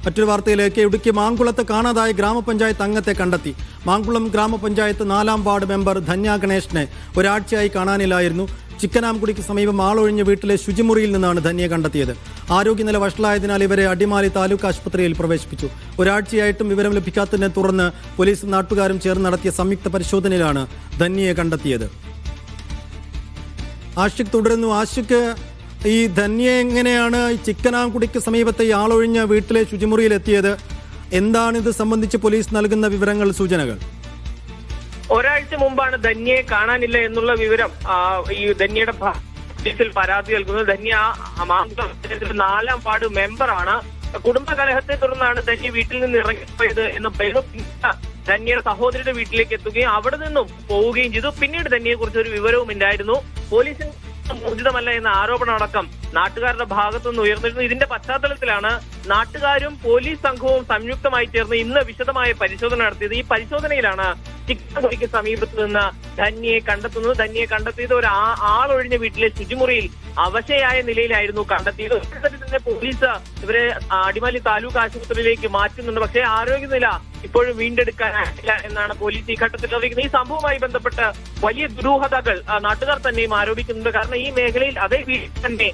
മറ്റൊരു വാർത്തയിലേക്ക് ഇടുക്കി മാങ്കുളത്ത് കാണാതായ ഗ്രാമപഞ്ചായത്ത് അംഗത്തെ കണ്ടെത്തി. മാങ്കുളം ഗ്രാമപഞ്ചായത്ത് 4-ാം വാർഡ് മെമ്പർ ധന്യ ഗണേഷിനെ ഒരാഴ്ചയായി കാണാനില്ലായിരുന്നു. ചിക്കനാംകുടിക്ക് സമീപം ആളൊഴിഞ്ഞ വീട്ടിലെ ശുചിമുറിയിൽ നിന്നാണ് ധന്യയെ കണ്ടെത്തിയത്. ആരോഗ്യനില വഷളായതിനാൽ ഇവരെ അടിമാലി താലൂക്ക് ആശുപത്രിയിൽ പ്രവേശിപ്പിച്ചു. ഒരാഴ്ചയായിട്ടും വിവരം ലഭിക്കാത്തതിനെ തുടർന്ന് പോലീസും നാട്ടുകാരും ചേർന്ന് നടത്തിയ സംയുക്ത പരിശോധനയിലാണ് ധന്യയെ കണ്ടെത്തിയത്. ആഷിഖ് തുടരുന്നു. ആഷിഖ്, ഈ ധന്യ എങ്ങനെയാണ് ചിക്കനാംകുടിക്ക് സമീപത്തെ ഈ ആളൊഴിഞ്ഞ വീട്ടിലെ ശുചിമുറിയിൽ എത്തിയത്? എന്താണ് ഇത് സംബന്ധിച്ച് പോലീസ് നൽകുന്ന വിവരങ്ങൾ, സൂചനകൾ? ഒരാഴ്ച മുമ്പാണ് ധന്യയെ കാണാനില്ല എന്നുള്ള വിവരം ഈ ധന്യയുടെ പോലീസിൽ പരാതി നൽകുന്നത്. ധന്യ മാങ്കുളം 4-ാം വാർഡ് മെമ്പറാണ്. കുടുംബ കലഹത്തെ തുടർന്നാണ് ധന്യ വീട്ടിൽ നിന്ന് ഇറങ്ങിപ്പോയത് എന്ന് പറയുന്നു. ധന്യയുടെ സഹോദരിയുടെ വീട്ടിലേക്ക് എത്തുകയും അവിടെ നിന്നും പോവുകയും ചെയ്തു. പിന്നീട് ധന്യയെ കുറിച്ച് ഒരു വിവരവും ഇല്ലായിരുന്നു. പോലീസിന് ഊർജിതമല്ല എന്ന ആരോപണം അടക്കം നാട്ടുകാരുടെ ഭാഗത്തുനിന്ന് ഉയർന്നിരുന്നു. ഇതിന്റെ പശ്ചാത്തലത്തിലാണ് നാട്ടുകാരും പോലീസ് സംഘവും സംയുക്തമായി ചേർന്ന് ഇന്ന് വിശദമായ പരിശോധന നടത്തിയത്. ഈ പരിശോധനയിലാണ് ചിക്കൻകുടിക്ക് സമീപത്ത് നിന്ന് ധന്യയെ കണ്ടെത്തുന്നത്. ധന്യയെ കണ്ടെത്തിയത് ഒരു ആളൊഴിഞ്ഞ വീട്ടിലെ ശുചിമുറിയിൽ അവശയായ നിലയിലായിരുന്നു കണ്ടെത്തിയത്. തന്നെ പോലീസ് ഇവരെ അടിമാലി താലൂക്ക് ആശുപത്രിയിലേക്ക് മാറ്റുന്നുണ്ട്. പക്ഷേ ആരോഗ്യനില ഇപ്പോഴും വീണ്ടെടുക്കാനായില്ല എന്നാണ് പോലീസ് ഈ ഘട്ടത്തിൽ അറിയിക്കുന്നത്. ഈ സംഭവവുമായി ബന്ധപ്പെട്ട് വലിയ ദുരൂഹതകൾ നാട്ടുകാർ തന്നെയും ആരോപിക്കുന്നുണ്ട്. കാരണം ഈ മേഖലയിൽ അതേ വീട്ടിൽ തന്നെ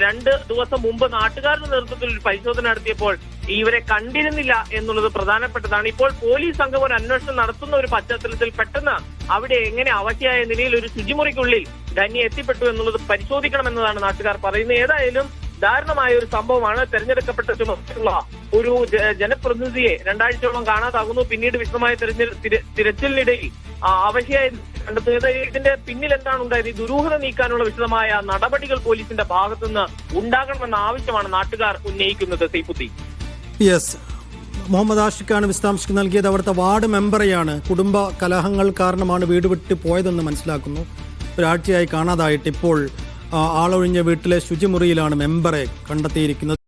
2 ദിവസം മുമ്പ് നാട്ടുകാരുടെ നേതൃത്വത്തിൽ ഒരു പരിശോധന നടത്തിയപ്പോൾ ഇവരെ കണ്ടിരുന്നില്ല എന്നുള്ളത് പ്രധാനപ്പെട്ടതാണ്. ഇപ്പോൾ പോലീസ് സംഘം ഒരു അന്വേഷണം നടത്തുന്ന ഒരു പശ്ചാത്തലത്തിൽ പെട്ടെന്ന് അവിടെ എങ്ങനെ അവശയായ നിലയിൽ ഒരു ശുചിമുറിക്കുള്ളിൽ ധന്യ എത്തിപ്പെട്ടു എന്നുള്ളത് പരിശോധിക്കണമെന്നതാണ് നാട്ടുകാർ പറയുന്നത്. ഏതായാലും ദാരുണമായ ഒരു സംഭവമാണ്. തെരഞ്ഞെടുക്കപ്പെട്ട ചുമതലയുള്ള ഒരു ജനപ്രതിനിധിയെ 2 ആഴ്ചയോളം കാണാതാകുന്നു. പിന്നീട് വിശദമായ തിരച്ചിലിനിടയിൽ അവശയായി കണ്ടെത്തുന്നത്. ഇതിന്റെ പിന്നിൽ എന്താണ് ഉണ്ടായത്? ഈ ദുരൂഹത നീക്കാനുള്ള വിശദമായ നടപടികൾ പോലീസിന്റെ ഭാഗത്തുനിന്ന് ഉണ്ടാകണമെന്ന ആവശ്യമാണ് നാട്ടുകാർ ഉന്നയിക്കുന്നത്. സൈഫുദ്ദീൻ. യെസ്, മുഹമ്മദ് ആഷിഖാണ് വിശദാംശം നൽകിയത്. അവിടുത്തെ വാർഡ് മെമ്പറെയാണ് കുടുംബ കലഹങ്ങൾ കാരണമാണ് വീട് വിട്ട് പോയതെന്ന് മനസ്സിലാക്കുന്നു. ഒരാഴ്ചയായി കാണാതായിട്ട് ഇപ്പോൾ ആളൊഴിഞ്ഞ വീട്ടിലെ ശുചിമുറിയിലാണ് മെമ്പറെ കണ്ടെത്തിയിരിക്കുന്നത്.